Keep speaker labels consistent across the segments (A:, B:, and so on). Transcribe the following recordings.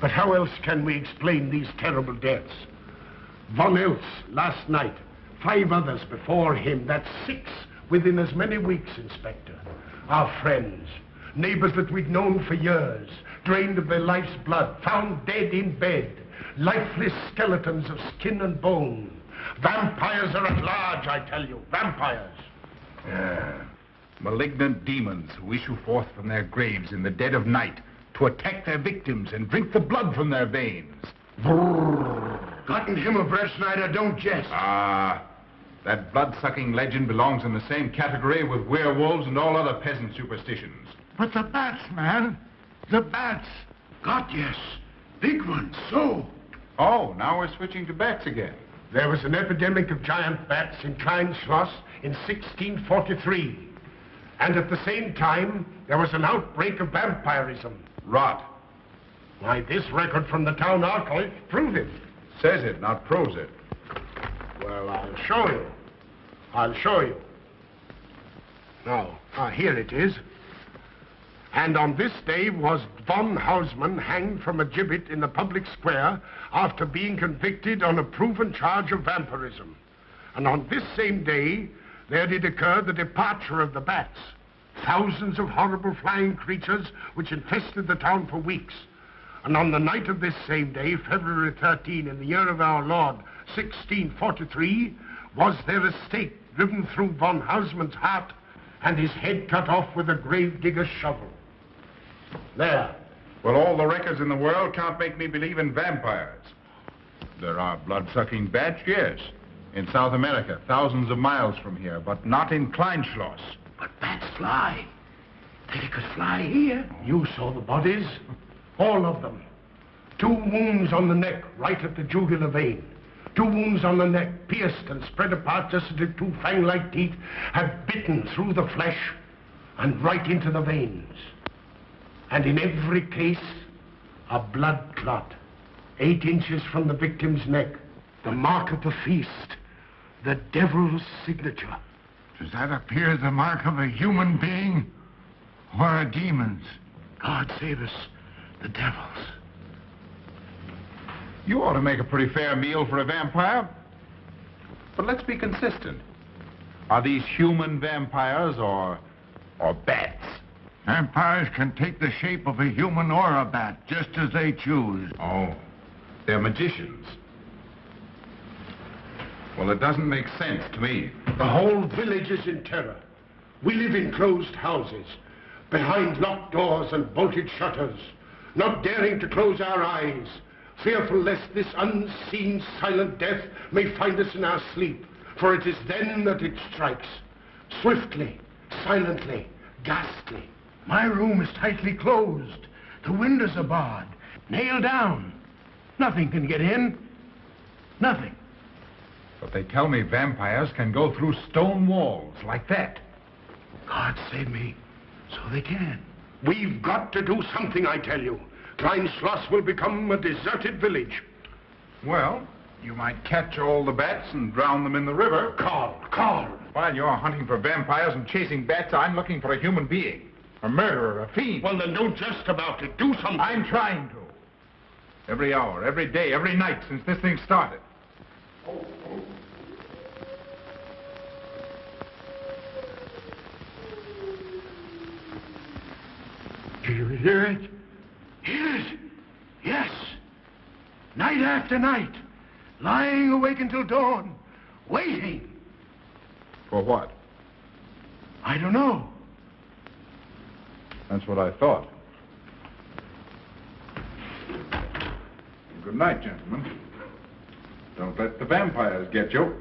A: But how else can we explain these terrible deaths? Von Elst last night, 5 others before him. That's 6 within as many weeks, Inspector. Our friends, neighbors that we'd known for years, drained of their life's blood, found dead in bed, lifeless skeletons of skin and bone. Vampires are at large, I tell you. Vampires.
B: Yeah. Malignant demons who issue forth from their graves in the dead of night to attack their victims and drink the blood from their veins.
A: Gotten him of Brettschneider, don't jest.
B: That blood-sucking legend belongs in the same category with werewolves and all other peasant superstitions.
C: But the bats, man. The bats.
A: God, yes. Big ones, so.
B: Oh, now we're switching to bats again.
A: There was an epidemic of giant bats in Kleinschloss in 1643. And at the same time, there was an outbreak of vampirism.
B: Rot.
A: Why, this record from the town archive proves it.
B: Says it, not proves it.
A: Well, I'll show you. I'll show you. Now, here it is. And on this day was von Hausmann hanged from a gibbet in the public square after being convicted on a proven charge of vampirism. And on this same day, there did occur the departure of the bats. Thousands of horrible flying creatures which infested the town for weeks. And on the night of this same day, February 13, in the year of our Lord, 1643, was there a stake driven through von Hausmann's heart and his head cut off with a grave digger's shovel. There.
B: Well, all the records in the world can't make me believe in vampires. There are blood-sucking bats, yes. In South America, thousands of miles from here, but not in Kleinschloss.
A: But bats fly. They could fly here. You saw the bodies. All of them. 2 wounds on the neck, right at the jugular vein. 2 wounds on the neck, pierced and spread apart just as if 2 fang-like teeth had bitten through the flesh and right into the veins. And in every case, a blood clot, 8 inches from the victim's neck. The mark of the feast, the devil's signature.
C: Does that appear the mark of a human being or a demon's?
A: God save us, the devil's.
B: You ought to make a pretty fair meal for a vampire. But let's be consistent. Are these human vampires or bats?
C: Vampires can take the shape of a human or a bat, just as they choose.
B: Oh, they're magicians. Well, it doesn't make sense to me.
A: The whole village is in terror. We live in closed houses, behind locked doors and bolted shutters, not daring to close our eyes, fearful lest this unseen, silent death may find us in our sleep, for it is then that it strikes. Swiftly, silently, ghastly. My room is tightly closed. The windows are barred, nailed down. Nothing can get in. Nothing.
B: But they tell me vampires can go through stone walls like that.
A: God save me. So they can. We've got to do something, I tell you. Kleinschloss will become a deserted village.
B: Well, you might catch all the bats and drown them in the river.
A: Karl.
B: While you're hunting for vampires and chasing bats, I'm looking for a human being. A murderer, a fiend.
A: Well, then don't jest about it. Do something.
B: I'm trying to. Every hour, every day, every night since this thing started.
A: Do you hear it? Hear it? Yes. Night after night. Lying awake until dawn. Waiting.
B: For what?
A: I don't know.
B: That's what I thought. Good night, gentlemen. Don't let the vampires get you.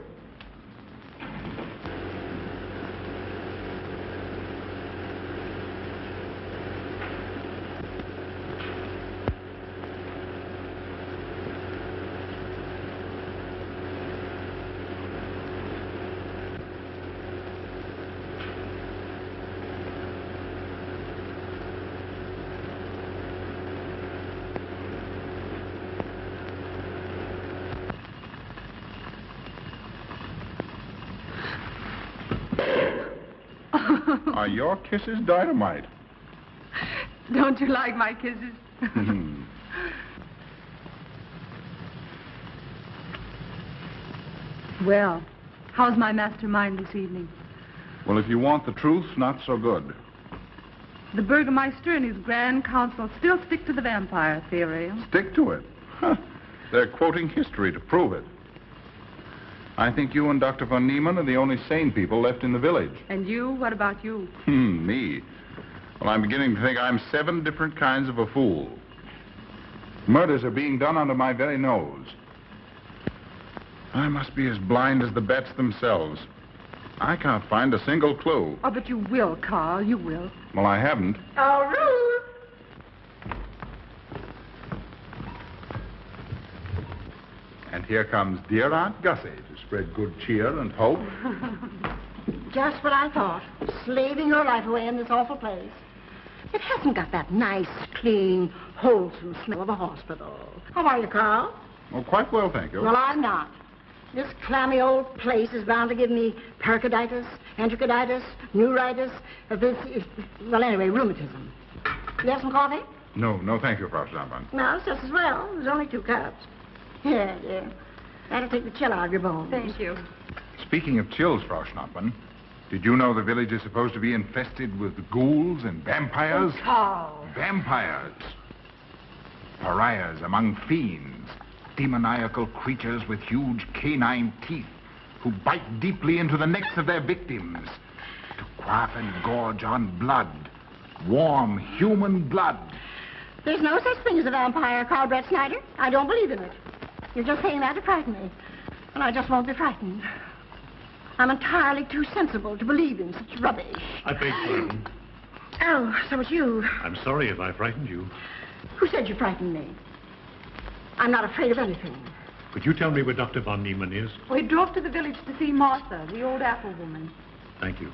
B: Are your kisses dynamite?
D: Don't you like my kisses? Well, how's my mastermind this evening?
B: Well, if you want the truth, not so good.
D: The burgomaster and his grand council still stick to the vampire theory.
B: Stick to it? Huh. They're quoting history to prove it. I think you and Dr. von Niemann are the only sane people left in the village.
D: And you? What about you?
B: Me? Well, I'm beginning to think I'm 7 different kinds of a fool. Murders are being done under my very nose. I must be as blind as the bats themselves. I can't find a single clue.
D: Oh, but you will, Karl. You will.
B: Well, I haven't.
E: Oh, Ruth!
B: And here comes dear Aunt Gussie to spread good cheer and hope.
E: Just what I thought. Slaving your life away in this awful place. It hasn't got that nice, clean, wholesome smell of a hospital. How are you, Karl?
B: Oh, quite well, thank you.
E: Well, I'm not. This clammy old place is bound to give me pericarditis, enterocolitis, neuritis, well, anyway, rheumatism. You have some coffee?
B: No, thank you, Frau Schnappmann.
E: No, it's just as well. There's only 2 cups. Yeah. That'll take the chill out of your bones.
D: Thank you.
B: Speaking of chills, Frau Schnappmann, did you know the village is supposed to be infested with ghouls and vampires?
D: Oh, Karl.
B: Vampires. Pariahs among fiends. Demoniacal creatures with huge canine teeth who bite deeply into the necks of their victims to quaff and gorge on blood. Warm human blood.
E: There's no such thing as a vampire, Karl Brettschneider. I don't believe in it. You're just saying that to frighten me. And I just won't be frightened. I'm entirely too sensible to believe in such rubbish.
F: I beg pardon.
E: Oh, so it's you.
F: I'm sorry if I frightened you.
E: Who said you frightened me? I'm not afraid of anything.
F: Could you tell me where Dr. von Niemann is?
D: We drove to the village to see Martha, the old apple woman.
F: Thank you.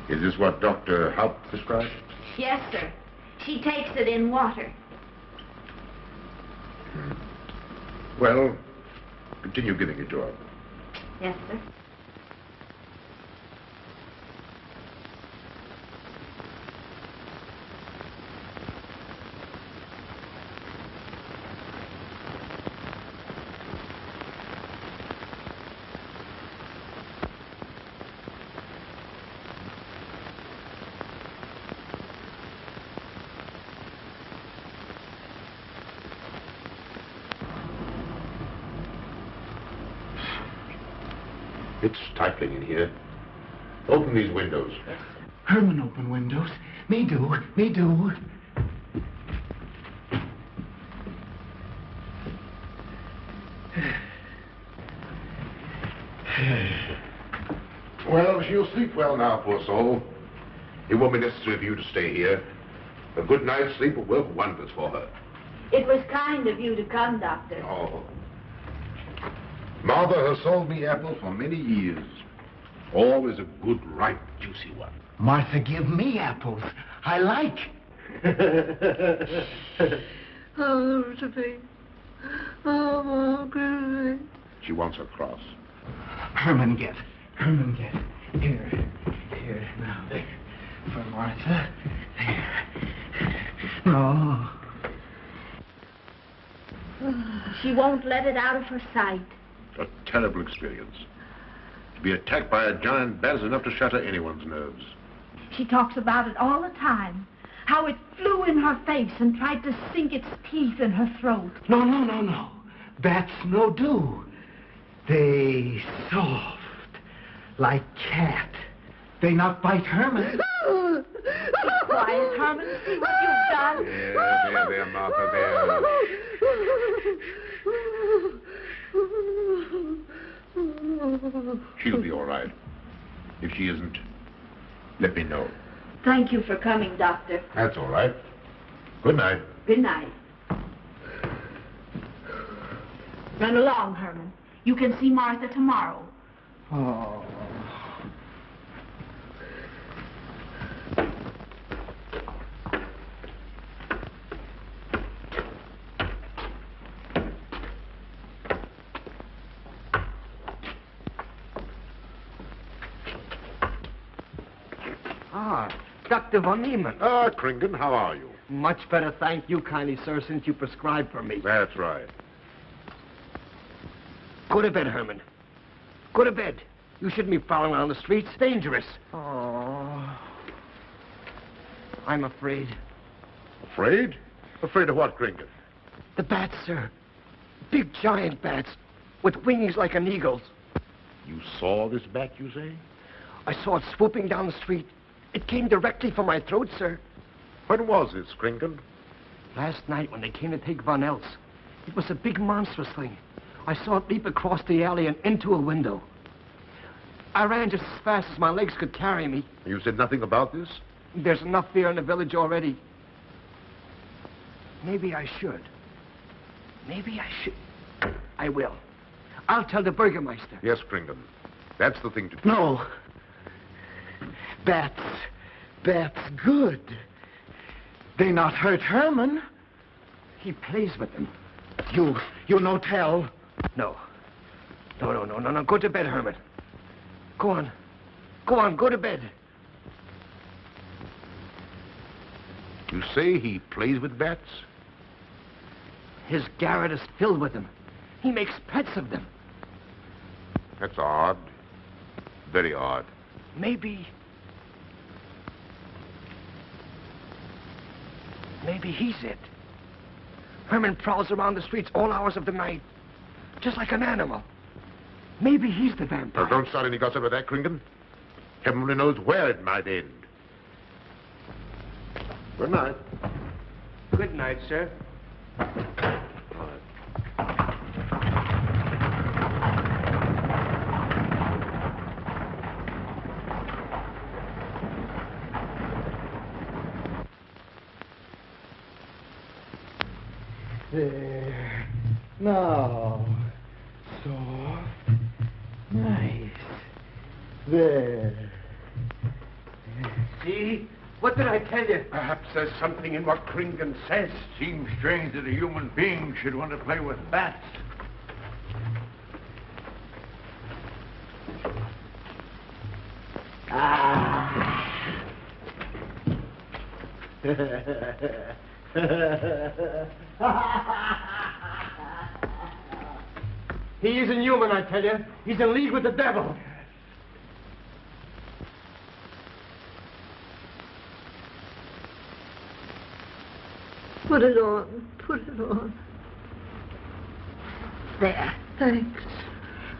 G: Is this what Dr. Haupt prescribed?
H: Yes, sir. She takes it in water.
G: Well, continue giving it to her.
H: Yes, sir.
G: It's stifling in here. Open these windows.
C: Herman open windows. Me do.
G: Well, she'll sleep well now, poor soul. It won't be necessary for you to stay here. A good night's sleep will work wonders for her.
H: It was kind of you to come, Doctor.
G: Oh. Mother has sold me apples for many years. Always a good, ripe, juicy one.
C: Martha give me apples. I like.
E: Oh, Sophie. Oh, good.
G: She wants her cross.
C: Herman get. Here. Now, there. For Martha. There. No.
H: She won't let it out of her sight.
G: A terrible experience. To be attacked by a giant bat is enough to shatter anyone's nerves.
H: She talks about it all the time. How it flew in her face and tried to sink its teeth in her throat.
C: No. Bats no do. They soft. Like cat. They not bite Herman.
H: Quiet, Herman. See what you've done.
G: There, Martha, there. She'll be all right. If she isn't, let me know.
H: Thank you for coming, Doctor.
G: That's all right. Good night.
H: Good night. Run along, Herman. You can see Martha tomorrow.
C: Oh.
I: Dr. von Niemann.
G: Ah, Kringen, how are you?
I: Much better, thank you kindly, sir, since you prescribed for me.
G: That's right.
I: Go to bed, Herman. Go to bed. You shouldn't be prowling around the streets. Dangerous. Oh. I'm afraid.
G: Afraid? Afraid of what, Kringen?
I: The bats, sir. Big, giant bats with wings like an eagle's.
G: You saw this bat, you say?
I: I saw it swooping down the street. It came directly for my throat, sir.
G: When was this, Kringen?
I: Last night when they came to take Von Eltz. It was a big monstrous thing. I saw it leap across the alley and into a window. I ran just as fast as my legs could carry me.
G: You said nothing about this?
I: There's enough fear in the village already. Maybe I should. Maybe I should. I will. I'll tell the burgomaster.
G: Yes, Kringen. That's the thing to do.
I: No. Bats. Bats good. They not hurt Herman. He plays with them. You no tell. No. No. Go to bed, Herman. Go on. Go to bed.
G: You say he plays with bats?
I: His garret is filled with them. He makes pets of them.
G: That's odd. Very odd.
I: Maybe he's it. Herman prowls around the streets all hours of the night, just like an animal. Maybe he's the vampire.
G: Now, don't start any gossip of that, Kringen. Heaven only knows where it might end. Good night.
I: Good night, sir.
J: There. Now. Soft. Nice. There.
I: See? What did I tell you?
A: Perhaps there's something in what Kringen says.
C: Seems strange that a human being should want to play with bats.
I: He isn't human, I tell you. He's in league with the devil.
E: Put it on. Put it on. There.
H: Thanks.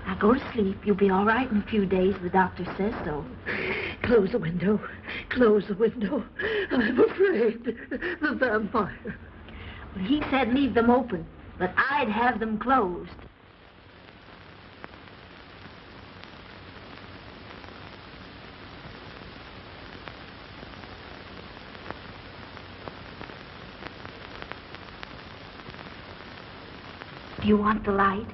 E: Now go to sleep. You'll be all right in a few days. The doctor says so.
H: Close the window. Close the window. I'm afraid. The vampire.
E: Well, he said leave them open, but I'd have them closed. Do you want the light?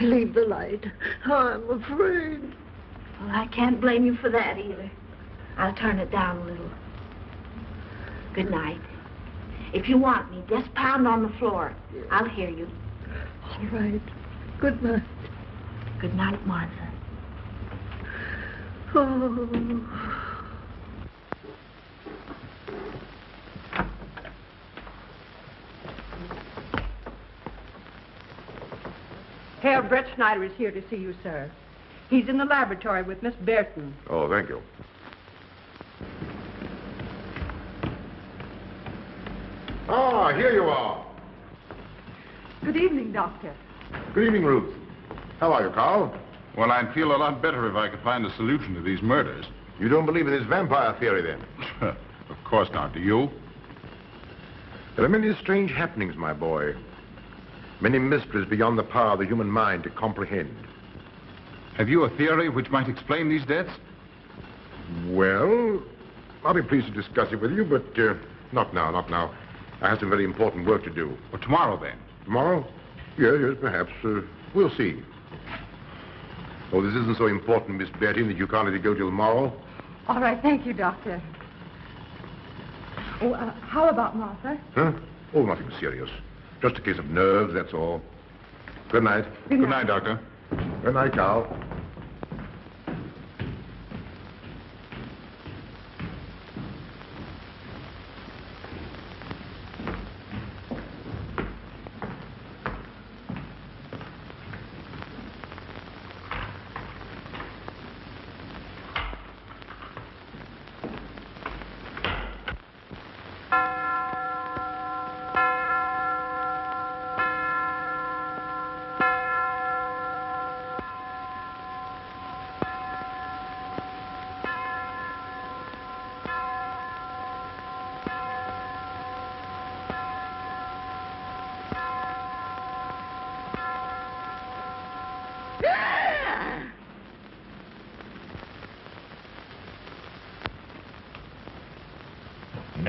H: Leave the light. I'm afraid.
E: Well, I can't blame you for that either. I'll turn it down a little. Good night. If you want me, just pound on the floor. I'll hear you.
H: All right. Good night.
E: Good night, Martha.
H: Oh.
K: Herr Brettschneider is here to see you, sir. He's in the laboratory with Miss Bertin.
G: Oh, thank you. Ah, here you are.
D: Good evening, Doctor.
G: Good evening, Ruth. How are you, Karl?
B: Well, I'd feel a lot better if I could find a solution to these murders.
G: You don't believe in this vampire theory, then?
B: Of course not. Do you?
G: There are many strange happenings, my boy. Many mysteries beyond the power of the human mind to comprehend.
B: Have you a theory which might explain these deaths?
G: Well, I'll be pleased to discuss it with you, but not now. I have some very important work to do.
B: Well, tomorrow, then.
G: Tomorrow? Yes, perhaps. We'll see. Oh, this isn't so important, Miss Bertin, that you can't let it go till tomorrow.
D: All right, thank you, Doctor. Oh, how about Martha?
G: Huh? Oh, nothing serious. Just a case of nerves, that's all. Good night.
D: Good
B: Good night, Doctor.
G: Good night, Carl.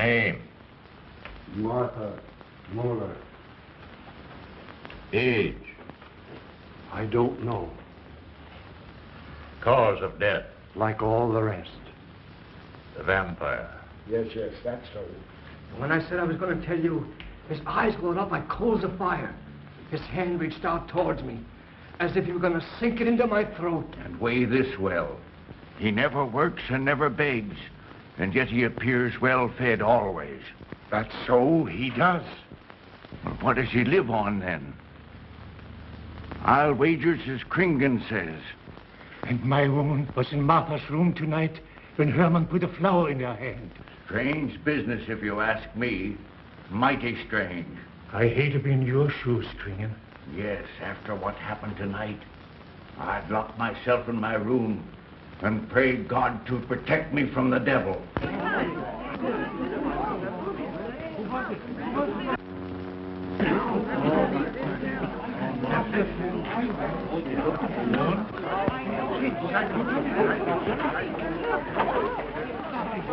G: Name?
A: Martha Muller.
G: Age?
A: I don't know.
G: Cause of death?
A: Like all the rest.
G: The vampire.
A: Yes, that's so.
I: When I said I was going to tell you, his eyes glowed up like coals of fire. His hand reached out towards me, as if he were going to sink it into my throat.
L: And weigh this well. He never works and never begs, and yet he appears well-fed always.
B: That's so, he does.
L: Well, what does he live on, then? I'll wager it's as Kringen says.
J: And my wound was in Martha's room tonight when Herman put a flower in her hand.
L: Strange business, if you ask me. Mighty strange.
J: I hate to be in your shoes, Kringen.
L: Yes, after what happened tonight, I'd lock myself in my room and pray God to protect me from the devil.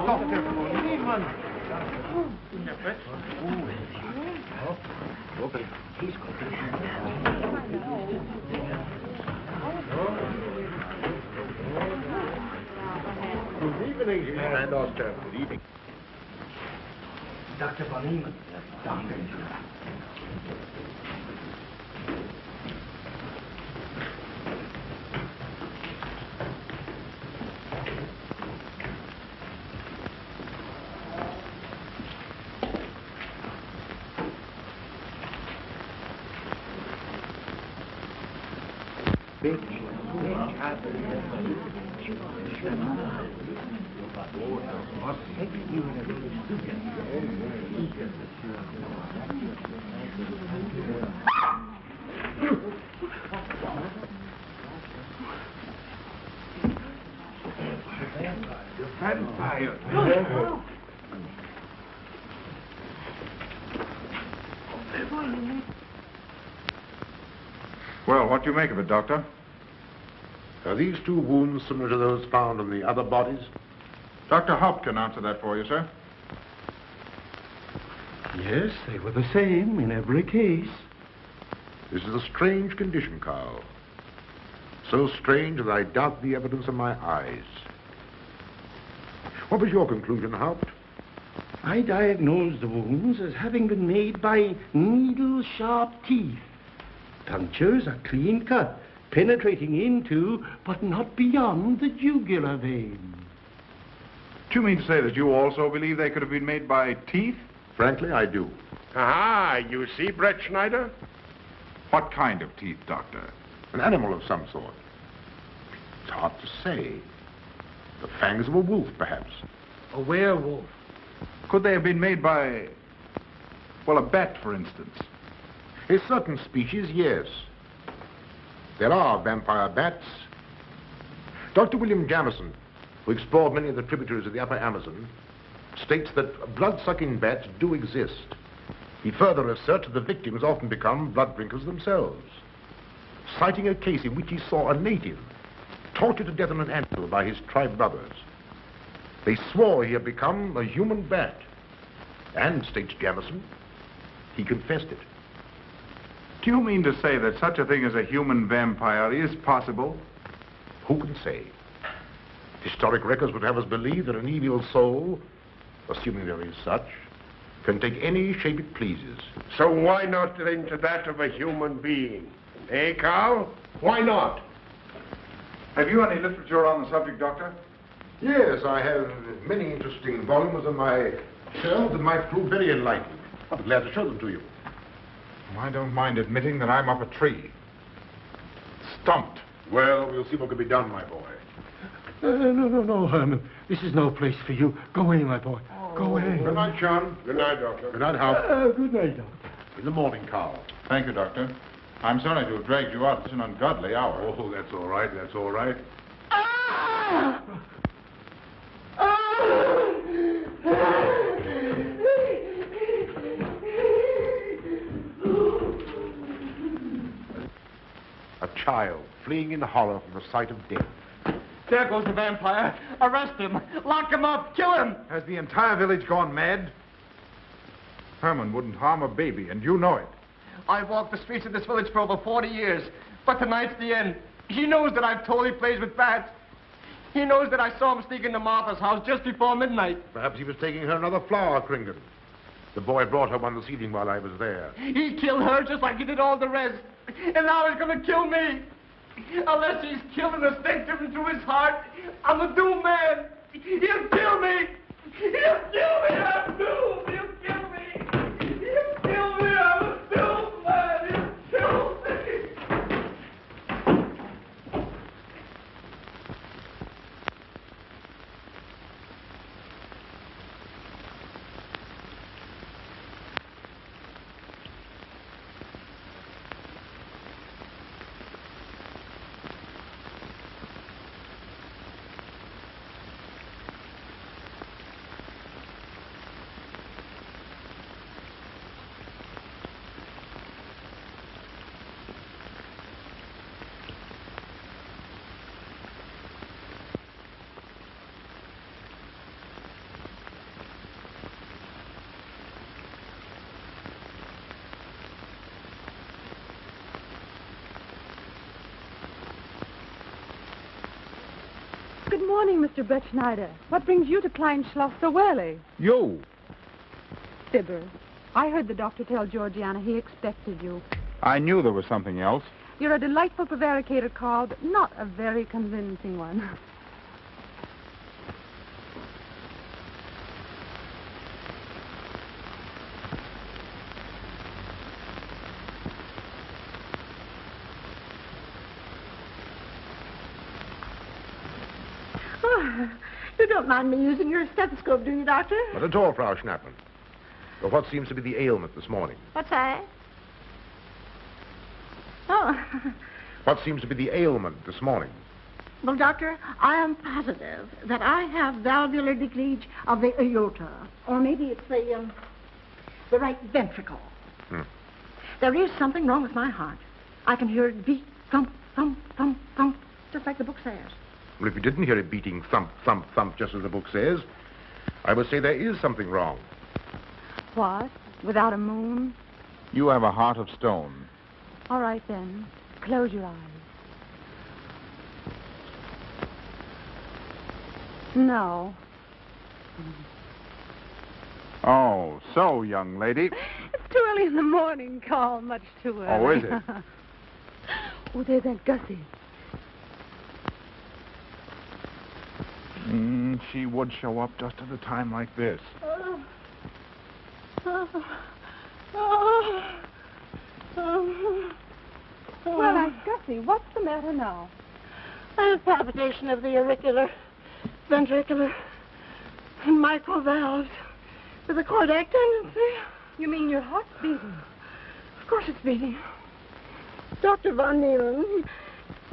A: Dr. Niemann. Good evening, and Doctor. Good evening.
I: Dr. von Niemann. Doctor.
L: Vampire.
B: Well, what do you make of it, Doctor?
G: Are these two wounds similar to those found on the other bodies?
B: Dr. Haupt can answer that for you, sir.
J: Yes, they were the same in every case.
G: This is a strange condition, Karl. So strange that I doubt the evidence of my eyes. What was your conclusion, Haupt?
J: I diagnosed the wounds as having been made by needle-sharp teeth. Punctures are clean cut, penetrating into, but not beyond, the jugular vein.
B: Do you mean to say that you also believe they could have been made by teeth?
G: Frankly, I do.
A: Ah, you see, Brettschneider?
B: What kind of teeth, Doctor?
G: An animal of some sort. It's hard to say. The fangs of a wolf, perhaps.
I: A werewolf.
B: Could they have been made by, well, a bat, for instance?
G: A certain species, yes. There are vampire bats. Dr. William Jamison, who explored many of the tributaries of the upper Amazon, states that blood-sucking bats do exist. He further asserts that the victims often become blood drinkers themselves, citing a case in which he saw a native tortured to death on an anthill by his tribe brothers. They swore he had become a human bat, and, states Jamison, he confessed it.
B: Do you mean to say that such a thing as a human vampire is possible?
G: Who can say? Historic records would have us believe that an evil soul, assuming there is such, can take any shape it pleases.
A: So why not into that of a human being? Eh, Karl? Why not?
B: Have you any literature on the subject, Doctor?
G: Yes, I have many interesting volumes on my shelves that might prove very enlightening. I'll be glad to show them to you.
B: I don't mind admitting that I'm up a tree. Stumped.
G: Well, we'll see what can be done, my boy.
J: No, Herman. This is no place for you. Go away, my boy. Go away.
G: Good night, John.
A: Good night, Doctor.
G: Good night, Hal.
J: Good night, Doctor.
G: In the morning, Karl.
B: Thank you, Doctor. I'm sorry to have dragged you out at an ungodly hour.
F: Oh, that's all right. That's all right.
G: A child fleeing in horror from the sight of death.
I: There goes the vampire. Arrest him. Lock him up. Kill him.
B: Has the entire village gone mad? Herman wouldn't harm a baby, and you know it.
I: I've walked the streets of this village for over 40 years, but tonight's the end. He knows that I've told he plays with bats. He knows that I saw him sneak into Martha's house just before midnight.
G: Perhaps he was taking her another flower, Kringen. The boy brought her one this evening while I was there.
I: He killed her just like he did all the rest. And now he's going to kill me. Unless he's killed an instinctive into his heart, I'm a doomed man. He'll kill me. He'll kill me. I'm doomed. He'll kill me. He'll kill me. I'm a doomed man. He'll kill me.
D: Good morning, Mr. Brettschneider. What brings you to Kleinschloss so early?
B: You.
D: Fibber. I heard the doctor tell Georgiana he expected you.
B: I knew there was something else.
D: You're a delightful prevaricator, Karl, but not a very convincing one.
E: You don't mind me using your stethoscope, do you, Doctor?
G: Not at all, Frau Schnappmann. But what seems to be the ailment this morning?
E: What's that? Oh.
G: What seems to be the ailment this morning?
E: Well, Doctor, I am positive that I have valvular leakage of the aorta. Or maybe it's the right ventricle. There is something wrong with my heart. I can hear it beat, thump, thump, thump, thump, just like the book says.
G: Well, if you didn't hear it beating thump, thump, thump, just as the book says, I would say there is something wrong.
D: What? Without a moon?
B: You have a heart of stone.
D: All right, then. Close your eyes. No.
B: Oh, so, young lady.
D: It's too early in the morning, Karl. Much too early.
B: Oh, is it?
D: Oh, there's Aunt Gussie.
B: She would show up just at a time like this.
D: Well, Aunt Gussie, what's the matter now?
E: I have palpitation of the auricular, ventricular, and mitral valves with a cardiac tendency.
D: You mean your heart's beating?
E: Of course it's beating. Dr. von Niemann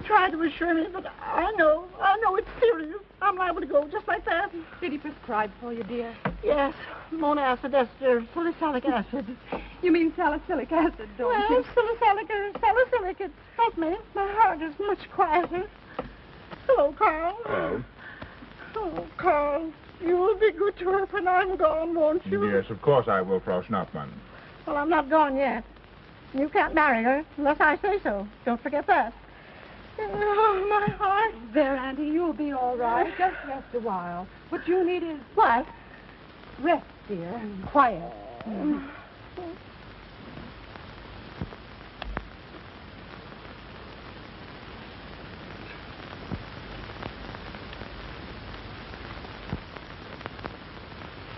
E: tried to assure me, but I know it's serious. I'm liable to go just like that.
D: Did he prescribe for you, dear?
E: Yes, monacid ester, salicylic acid.
D: You mean salicylic acid, don't you?
E: Salicylic. Help me. My heart is much quieter. Hello, Karl.
B: Hello.
E: Oh, Karl, you will be good to her when I'm gone, won't you?
B: Yes, of course I will, Frau Schnappmann.
E: Well, I'm not gone yet. You can't marry her unless I say so. Don't forget that. Oh, my heart.
D: There, Auntie, you'll be all right. Just rest a while. What you need is...
E: What?
D: Rest, dear, and quiet.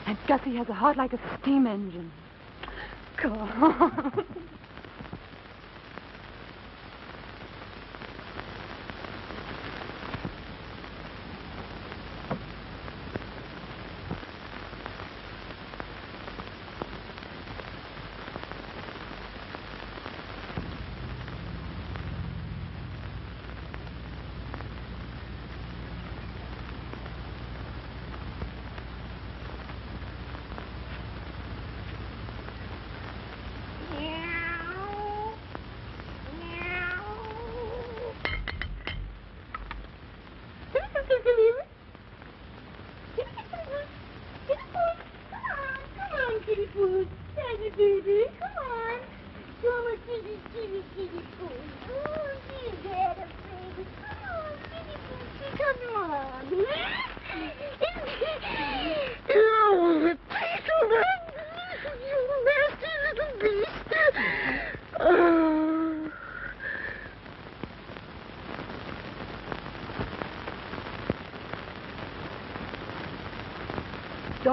D: And Gussie has a heart like a steam engine. God.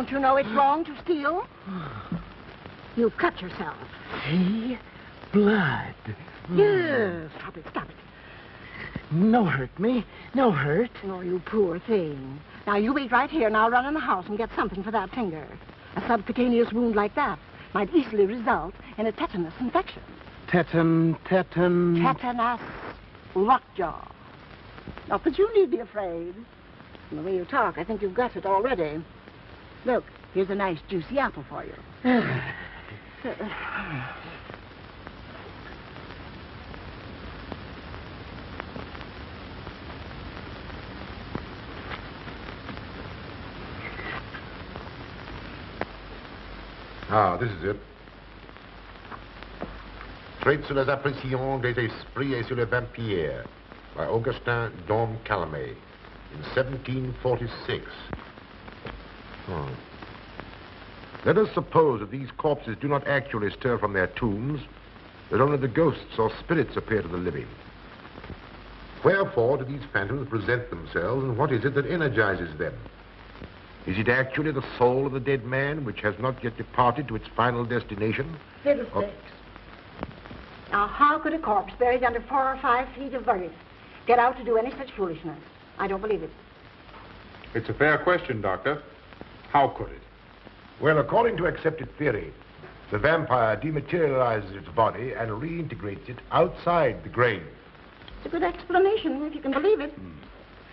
E: Don't you know it's wrong to steal? You've cut yourself.
J: See? Blood.
E: Yes. Stop it, stop it.
J: No hurt me. No hurt.
E: Oh, you poor thing. Now, you wait right here, and I'll run in the house and get something for that finger. A subcutaneous wound like that might easily result in a tetanus infection.
J: Tetanus.
E: Tetanus. Lockjaw. Not that you need be afraid. From the way you talk, I think you've got it already. Look, here's a nice juicy apple for you.
G: Ah, this is it. Traits sur les impressions des esprits et sur les vampires by Augustin Dom Calame in 1746. Let us suppose that these corpses do not actually stir from their tombs, that only the ghosts or spirits appear to the living. Wherefore do these phantoms present themselves, and what is it that energizes them? Is it actually the soul of the dead man which has not yet departed to its final destination?
E: Fiddlesticks. Now, how could a corpse buried under 4 or 5 feet of earth get out to do any such foolishness? I don't believe it.
F: It's a fair question, Doctor. How could it?
G: Well, according to accepted theory, the vampire dematerializes its body and reintegrates it outside the grave.
E: It's a good explanation, if you can believe it.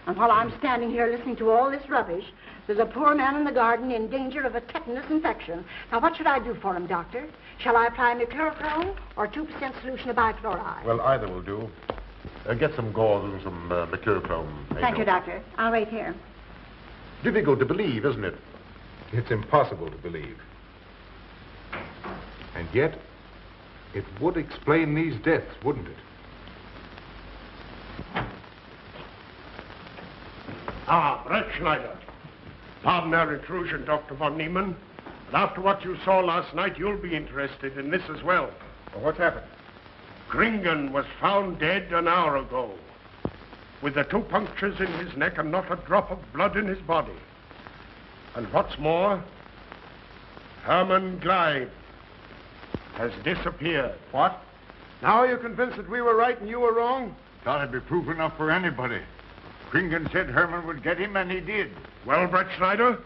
E: And while I'm standing here listening to all this rubbish, there's a poor man in the garden in danger of a tetanus infection. Now, what should I do for him, Doctor? Shall I apply mercurochrome or 2% solution of bichloride?
G: Well, either will do. Get some gauze and some mercurochrome.
E: Thank you, Doctor. I'll wait here.
G: Difficult to believe, isn't it?
F: It's impossible to believe. And yet, it would explain these deaths, wouldn't it?
A: Ah, Brettschneider. Pardon our intrusion, Dr. von Niemann. But after what you saw last night, you'll be interested in this as well.
F: Well, what's happened?
A: Kringen was found dead an hour ago, with the 2 punctures in his neck and not a drop of blood in his body. And what's more, Herman Gleib has disappeared.
F: What?
A: Now are you convinced that we were right and you were wrong?
L: Thought it'd be proof enough for anybody. Kringen said Herman would get him, and he did.
A: Well, Brettschneider?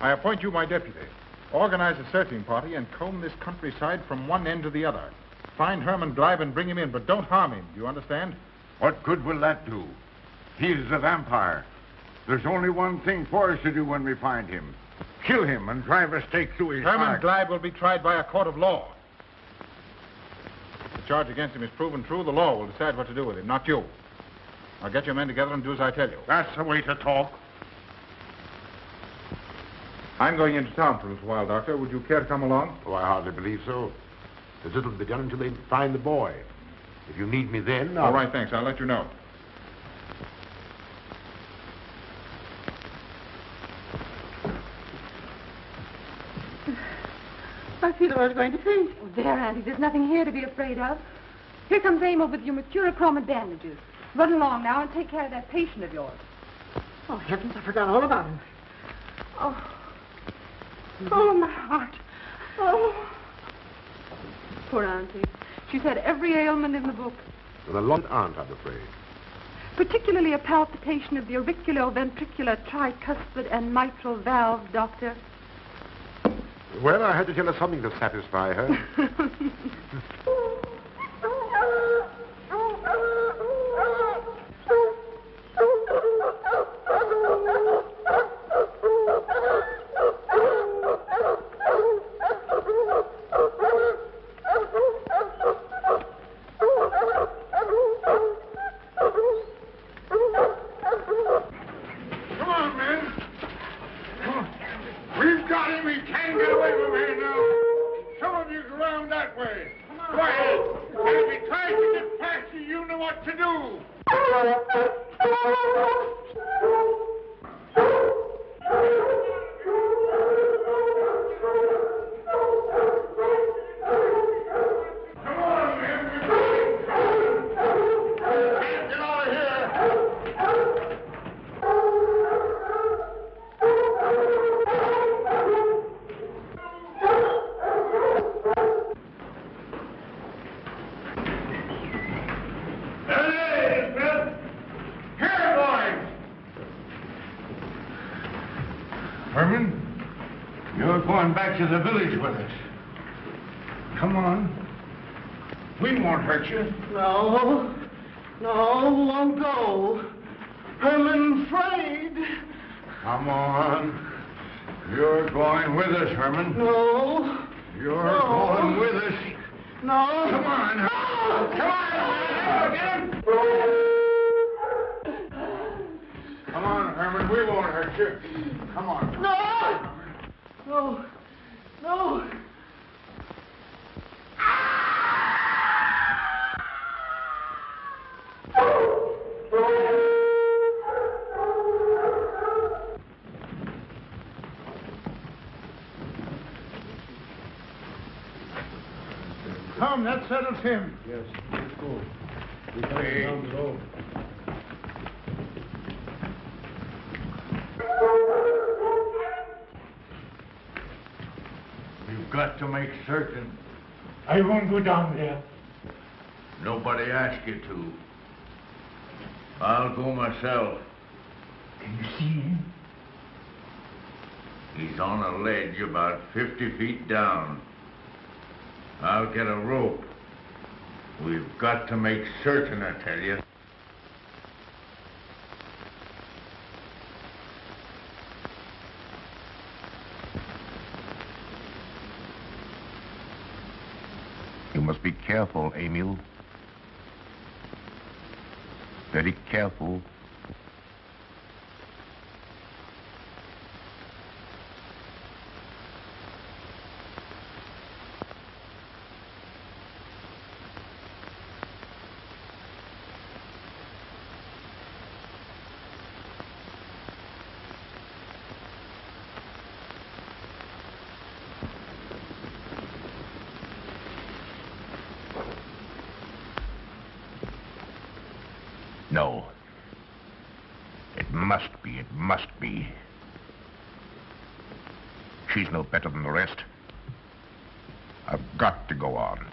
B: I appoint you my deputy. Organize a searching party and comb this countryside from one end to the other. Find Herman Gleib and bring him in, but don't harm him. Do you understand?
L: What good will that do? He is a vampire. There's only one thing for us to do when we find him. Kill him and drive a stake through his
B: Herman
L: heart.
B: Gleib will be tried by a court of law. If the charge against him is proven true, the law will decide what to do with him, not you. Now get your men together and do as I tell you.
A: That's the way to talk.
B: I'm going into town for a little while, Doctor. Would you care to come along?
G: Oh, I hardly believe so. There's little to be done until they find the boy. If you need me then,
B: All right, thanks. I'll let you know.
D: I feel I was going to faint. Oh, there, Auntie. There's nothing here to be afraid of. Here comes Emil with your mercurochrome and bandages. Run along now and take care of that patient of yours.
E: Oh, heavens, I forgot all about him.
D: Oh. Oh, my heart. Oh. Poor Auntie. She's had every ailment in the book.
G: Well, a long aunt, I'm afraid.
D: Particularly a palpitation of the auriculoventricular, tricuspid, and mitral valve, Doctor.
G: Well, I had to tell her something to satisfy her.
L: come back to the village with us. Come on. We won't hurt you.
I: No, won't go. Herman afraid.
L: Come on. You're going with us, Herman.
I: No.
L: You're going with us.
I: No.
L: Come on.
I: No.
L: Come on. Get him. Come on, Herman. We won't hurt you. Come on.
I: No.
L: Come, that settles him.
A: Yes, let's go. We're coming down the road.
L: We've got to make certain.
J: I won't go down there.
L: Nobody asked you to. I'll go myself.
J: Can you see him?
L: He's on a ledge about 50 feet down. I'll get a rope. We've got to make certain, I tell you.
G: You must be careful, Emil. Very careful. No. It must be. She's no better than the rest. I've got to go on.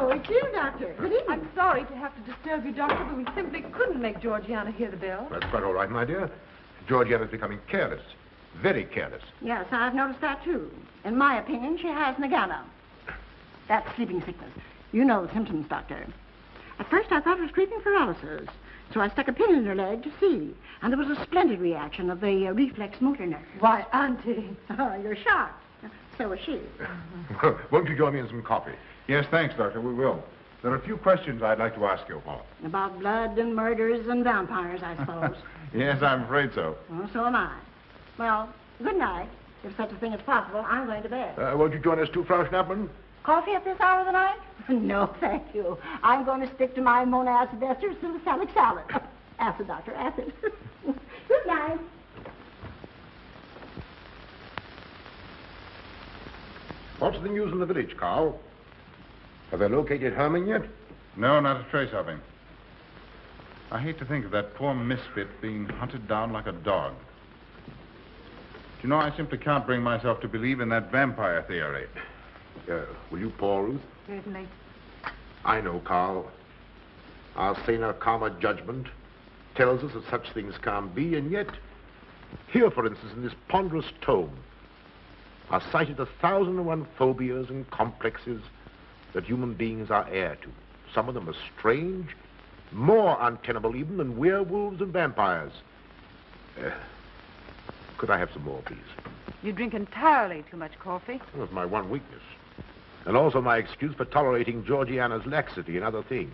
E: It's you, Doctor. Good evening.
D: I'm sorry to have to disturb you, Doctor, but we simply couldn't make Georgiana hear the bell.
G: That's quite all right, my dear. Georgiana's becoming careless. Very careless.
E: Yes, I've noticed that, too. In my opinion, she has Nagana. That's sleeping sickness. You know the symptoms, Doctor. At first I thought it was creeping paralysis, so I stuck a pin in her leg to see. And there was a splendid reaction of the reflex motor nerve.
D: Why, Auntie.
E: Oh, you're shocked. So was she.
G: Won't you join me in some coffee?
B: Yes, thanks, Doctor. We will. There are a few questions I'd like to ask you, Paul.
E: About blood and murders and vampires, I suppose.
B: Yes, I'm afraid so.
E: Oh, so am I. Well, good night. If such a thing is possible, I'm going to bed.
G: Won't you join us too, Frau Schnappmann?
E: Coffee at this hour of the night? No, thank you. I'm going to stick to my monacid ester salicylic salad. Acid, Doctor, acid. Good night.
G: What's the news in the village, Karl? Have they located Herman yet?
B: No, not a trace of him. I hate to think of that poor misfit being hunted down like a dog. Do you know, I simply can't bring myself to believe in that vampire theory.
G: Will you pour, Ruth?
D: Certainly.
G: I know, Karl. Our saner, calmer judgment tells us that such things can't be, and yet, here, for instance, in this ponderous tome, are cited 1,001 phobias and complexes that human beings are heir to. Some of them are strange, more untenable even than werewolves and vampires. Could I have some more, please?
D: You drink entirely too much coffee.
G: That's my one weakness. And also my excuse for tolerating Georgiana's laxity and other things.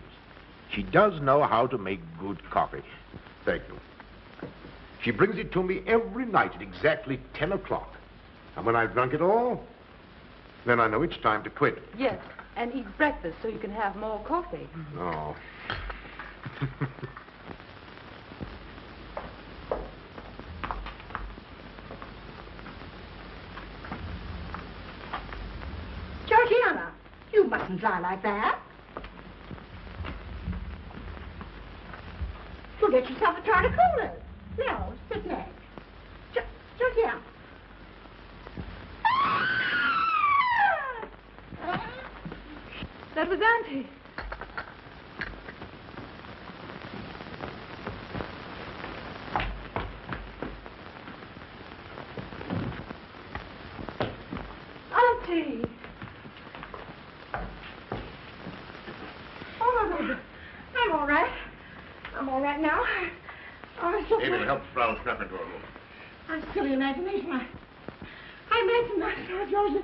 G: She does know how to make good coffee. Thank you. She brings it to me every night at exactly 10 o'clock. And when I've drunk it all, then I know it's time to quit.
D: Yes, and eat breakfast so you can have more coffee.
G: Oh.
E: Georgiana, you mustn't lie like that. You'll get yourself a jar of cooler. No, sit next. Georgiana.
D: That was Auntie. Auntie.
E: Oh, I'm all right. I'm all right now. Oh, it's just
G: Emil, help Frau Schnappmann to her room.
E: I'm silly imagination. I imagine myself, Georgia.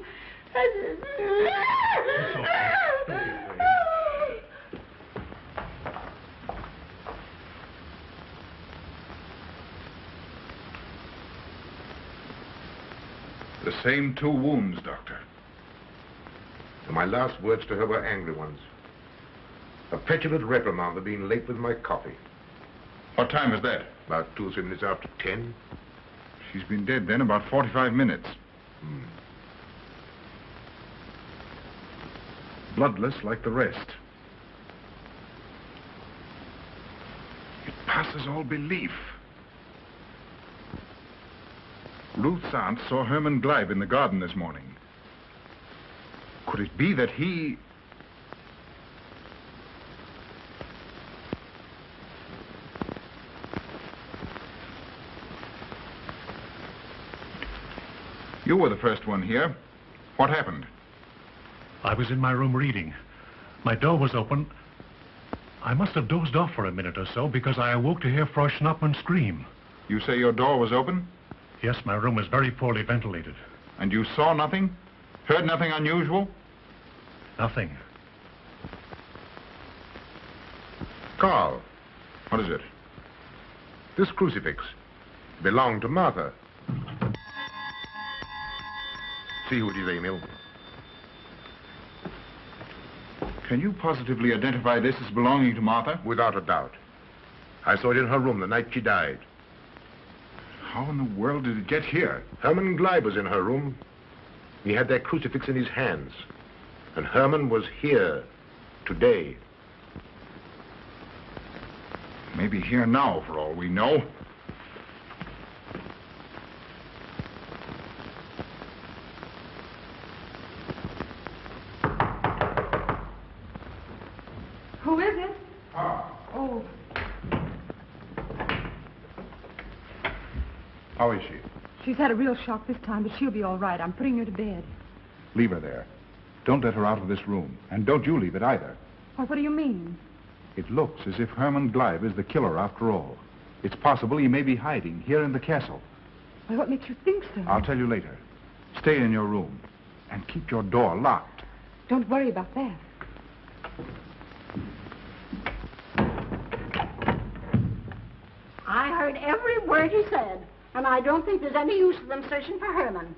B: The same 2 wounds, Doctor.
G: And my last words to her were angry ones. A petulant reprimand for being late with my coffee.
B: What time is that?
G: About 2 or 3 minutes after 10.
B: She's been dead then about 45 minutes. Bloodless like the rest. It passes all belief. Ruth's aunt saw Herman Gleib in the garden this morning. Could it be that he... You were the first one here. What happened?
M: I was in my room reading. My door was open. I must have dozed off for a minute or so because I awoke to hear Frau Schnappmann scream.
B: You say your door was open?
M: Yes, my room was very poorly ventilated.
B: And you saw nothing? Heard nothing unusual?
M: Nothing.
G: Karl.
B: What is it?
G: This crucifix belonged to Martha. See who it is, Emil.
B: Can you positively identify this as belonging to Martha?
G: Without a doubt. I saw it in her room the night she died.
B: How in the world did it get here?
G: Herman Gleib was in her room. He had that crucifix in his hands. And Herman was here today.
B: Maybe here now, for all we know.
D: Who is it?
B: Oh. How is she?
D: She's had a real shock this time, but she'll be all right. I'm putting her to bed.
B: Leave her there. Don't let her out of this room. And don't you leave it either.
D: What do you mean?
B: It looks as if Herman Gleib is the killer after all. It's possible he may be hiding here in the castle.
D: Why, what makes you think so?
B: I'll tell you later. Stay in your room and keep your door locked.
D: Don't worry about that.
E: I heard every word he said, and I don't think there's any use of them searching for Herman.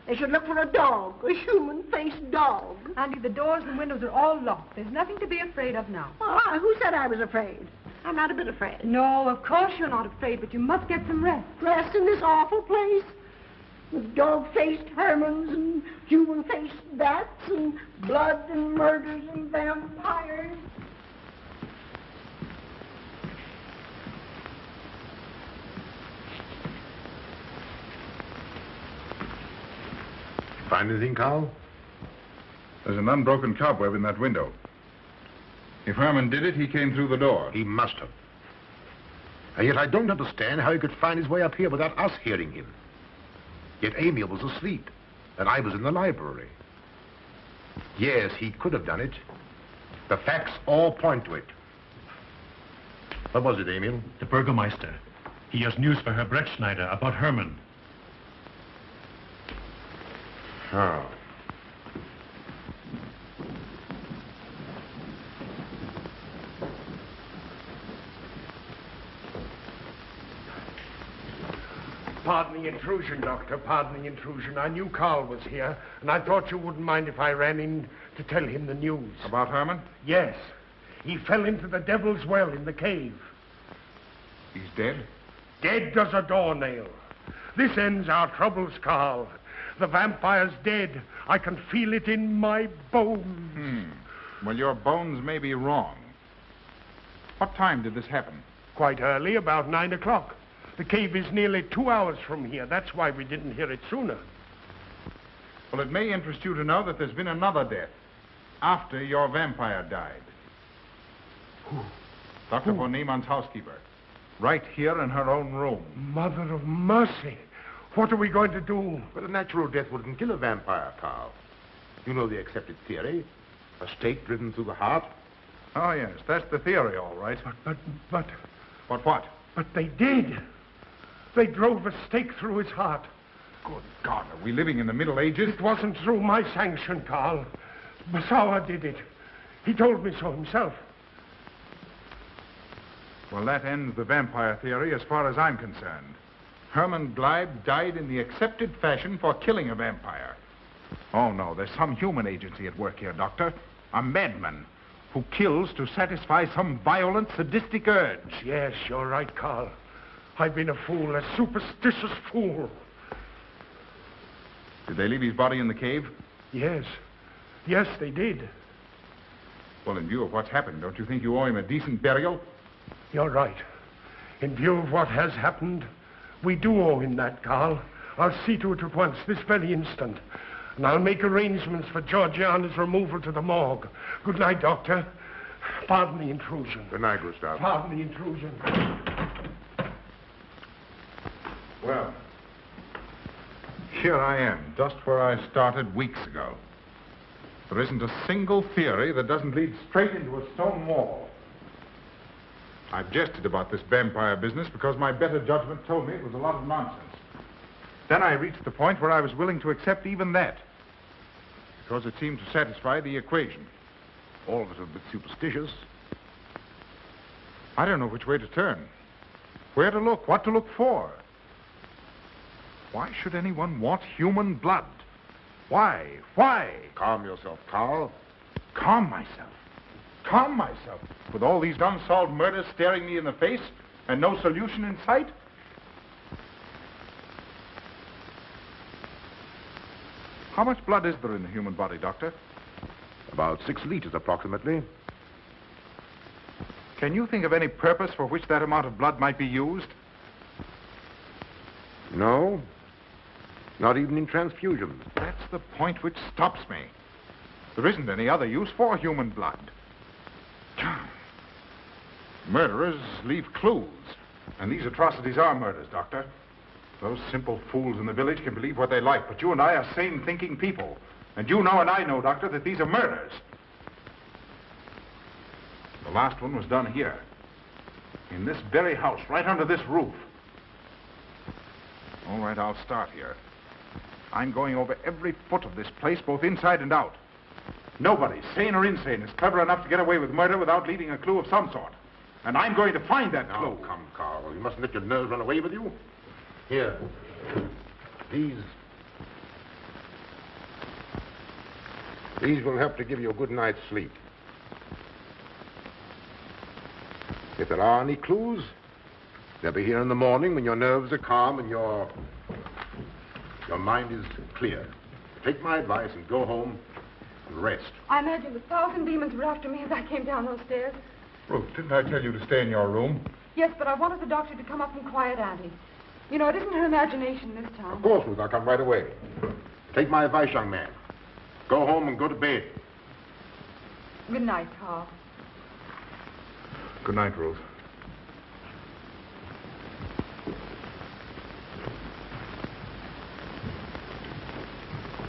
E: They should look for a dog, a human-faced dog.
D: Andy, the doors and windows are all locked. There's nothing to be afraid of now.
E: Well, who said I was afraid? I'm not a bit afraid.
D: No, of course you're not afraid, but you must get some rest.
E: Rest in this awful place? With dog-faced Hermans and human-faced bats and blood and murders and vampires.
G: Find anything, Karl?
B: There's an unbroken cobweb in that window. If Herman did it, he came through the door.
G: He must have. And yet I don't understand how he could find his way up here without us hearing him. Yet Emil was asleep, and I was in the library. Yes, he could have done it. The facts all point to it. What was it, Emil?
M: The burgomaster. He has news for Herr Brettschneider about Herman.
G: Oh.
A: Pardon the intrusion, Doctor. Pardon the intrusion. I knew Karl was here, and I thought you wouldn't mind if I ran in to tell him the news.
B: About Herman?
A: Yes. He fell into the devil's well in the cave.
B: He's dead?
A: Dead as a doornail. This ends our troubles, Karl. The vampire's dead. I can feel it in my bones.
B: Well, your bones may be wrong. What time did this happen?
A: Quite early, about 9 o'clock. The cave is nearly 2 hours from here. That's why we didn't hear it sooner.
B: Well, it may interest you to know that there's been another death after your vampire died.
A: Who?
B: Dr. von Niemann's housekeeper. Right here in her own room.
A: Mother of mercy. What are we going to do?
G: Well, a natural death wouldn't kill a vampire, Karl. You know the accepted theory. A stake driven through the heart.
B: Oh, yes, that's the theory, all right.
A: But...
B: But what?
A: But they did. They drove a stake through his heart.
B: Good God, are we living in the Middle Ages?
A: It wasn't through my sanction, Karl. Massawa did it. He told me so himself.
B: Well, that ends the vampire theory as far as I'm concerned. Herman Gleib died in the accepted fashion for killing a vampire. Oh, no, there's some human agency at work here, Doctor. A madman who kills to satisfy some violent, sadistic urge.
A: Yes, you're right, Karl. I've been a fool, a superstitious fool.
B: Did they leave his body in the cave?
A: Yes. Yes, they did.
B: Well, in view of what's happened, don't you think you owe him a decent burial?
A: You're right. In view of what has happened, we do owe him that, Karl. I'll see to it at once, this very instant. And I'll make arrangements for Georgiana's removal to the morgue. Good night, Doctor. Pardon the intrusion.
G: Good night, Gustav.
A: Pardon the intrusion.
B: Well, here I am, just where I started weeks ago. There isn't a single theory that doesn't lead straight into a stone wall. I've jested about this vampire business because my better judgment told me it was a lot of nonsense. Then I reached the point where I was willing to accept even that, because it seemed to satisfy the equation.
G: All of it a bit superstitious.
B: I don't know which way to turn, where to look, what to look for. Why should anyone want human blood? Why? Why?
G: Calm yourself, Karl.
B: Calm myself. Calm myself. With all these unsolved murders staring me in the face and no solution in sight? How much blood is there in the human body, Doctor?
G: About 6 liters, approximately.
B: Can you think of any purpose for which that amount of blood might be used?
G: No. Not even in transfusions.
B: That's the point which stops me. There isn't any other use for human blood. Murderers leave clues. And these atrocities are murders, Doctor. Those simple fools in the village can believe what they like, but you and I are sane, thinking people. And you know and I know, Doctor, that these are murders. The last one was done here. In this very house, right under this roof. All right, I'll start here. I'm going over every foot of this place, both inside and out. Nobody, sane or insane, is clever enough to get away with murder without leaving a clue of some sort. And I'm going to find that clue.
G: Oh, come, Carl. You mustn't let your nerves run away with you. Here. These will help to give you a good night's sleep. If there are any clues, they'll be here in the morning when your nerves are calm and your mind is clear. Take my advice and go home and rest.
D: I imagine 1,000 demons were after me as I came down those stairs.
F: Ruth, didn't I tell you to stay in your room?
D: Yes, but I wanted the doctor to come up and quiet Auntie. You know, it isn't her imagination this time.
G: Of course, Ruth, I'll come right away. Take my advice, young man. Go home and go to bed.
D: Good night, Carl.
B: Good night, Ruth.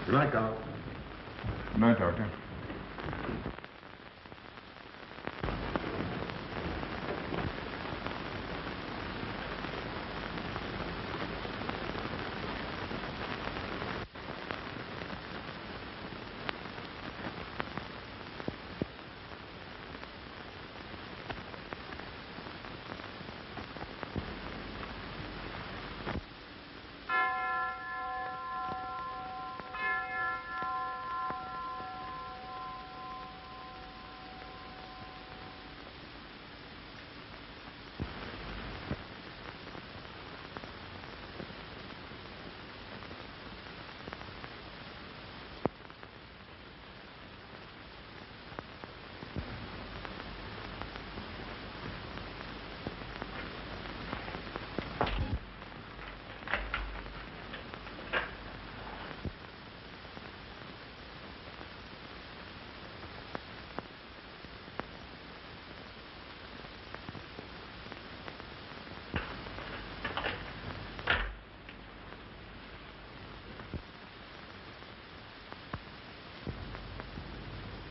G: Good night, Carl.
B: Good night, Doctor.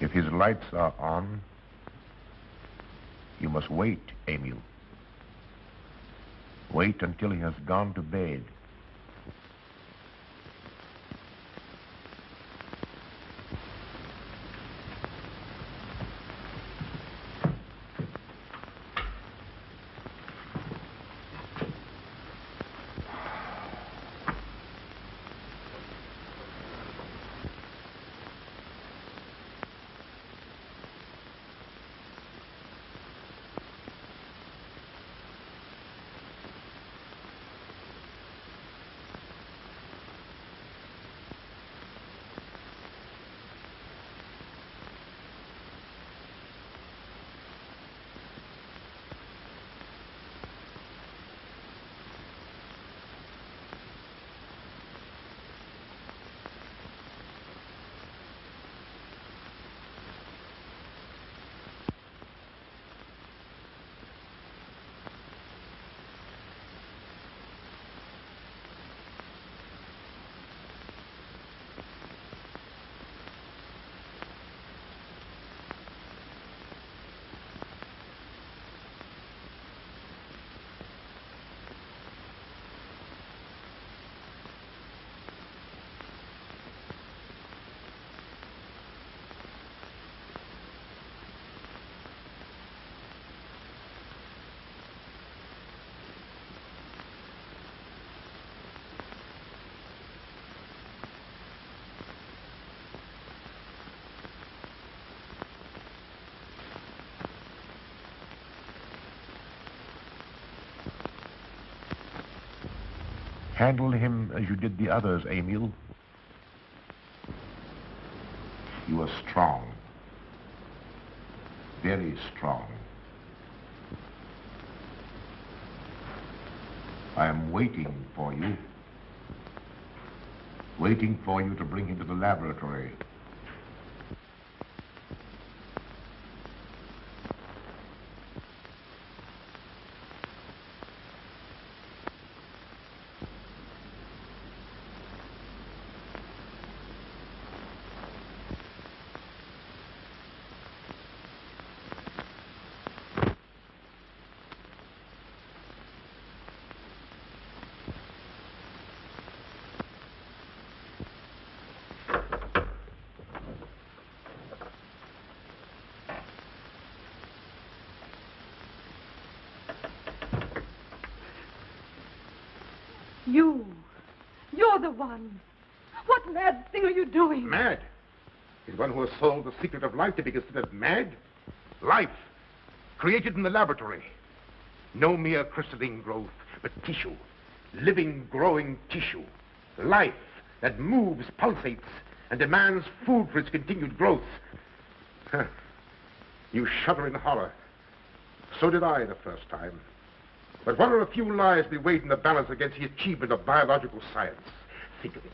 G: If his lights are on, you must wait, Emil. Wait until he has gone to bed. Handle him as you did the others, Emil. You are strong. Very strong. I am waiting for you. Waiting for you to bring him to the laboratory.
D: You're the one. What mad thing are you doing?
G: Mad? Is one who has solved the secret of life to be considered mad? Life, created in the laboratory. No mere crystalline growth, but tissue. Living, growing tissue. Life that moves, pulsates, and demands food for its continued growth. Huh. You shudder in horror. So did I the first time. But what are a few lives we weighed in the balance against the achievement of biological science? Think of it.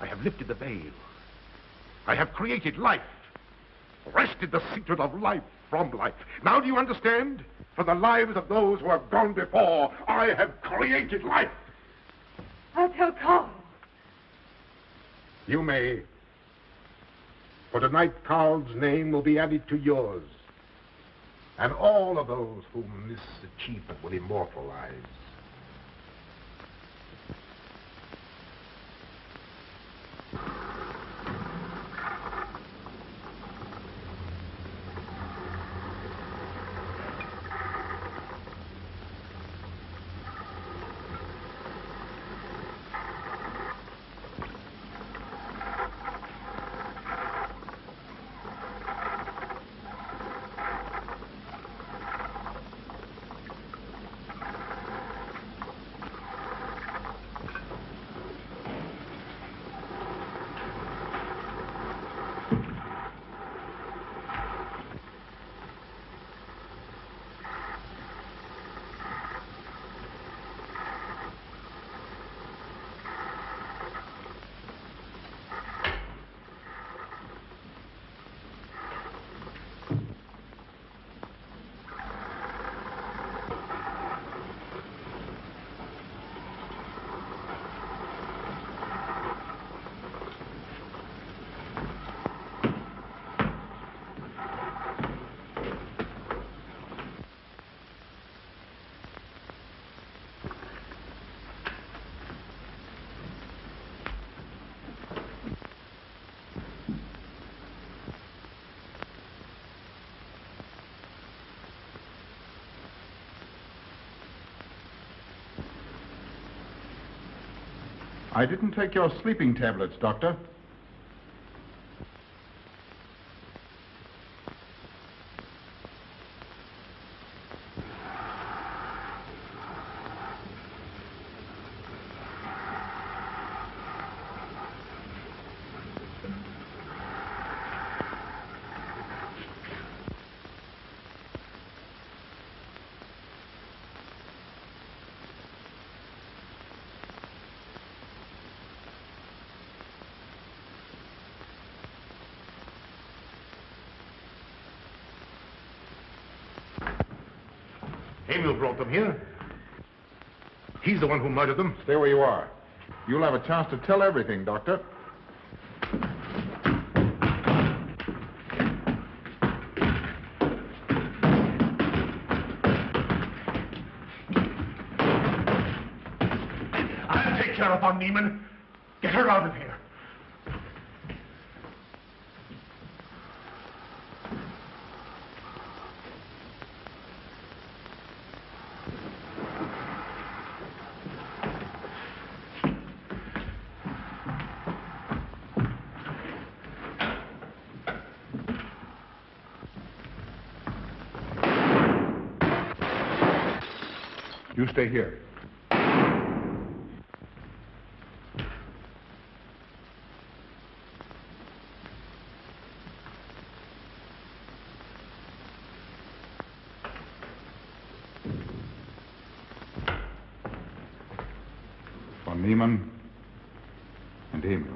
G: I have lifted the veil. I have created life. Wrested the secret of life from life. Now do you understand? For the lives of those who have gone before, I have created life.
D: I'll tell Karl.
G: You may. For tonight, Karl's name will be added to yours. And all of those whom this achievement will immortalize.
B: I didn't take your sleeping tablets, Doctor.
G: Emil brought them here. He's the one who murdered them.
B: Stay where you are. You'll have a chance to tell everything, Doctor.
A: I'll take care of her, Niemann. Get her out of here.
B: You stay here. For Niemann and Emil.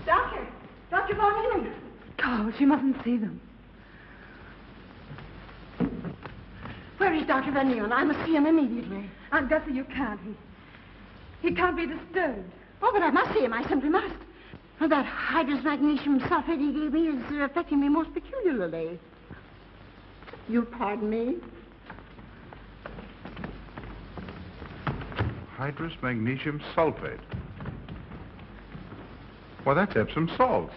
E: Doctor! Dr. Von Niemann!
D: Karl, she mustn't see them.
E: Where is Dr. Van Niemann? I must see him immediately.
D: Aunt Gussie, you can't. He can't be disturbed.
E: Oh, but I must see him. I simply must. That hydrous magnesium sulfate he gave me is affecting me most peculiarly. You'll pardon me?
B: Hydrous magnesium sulfate. Well, that's Epsom salts.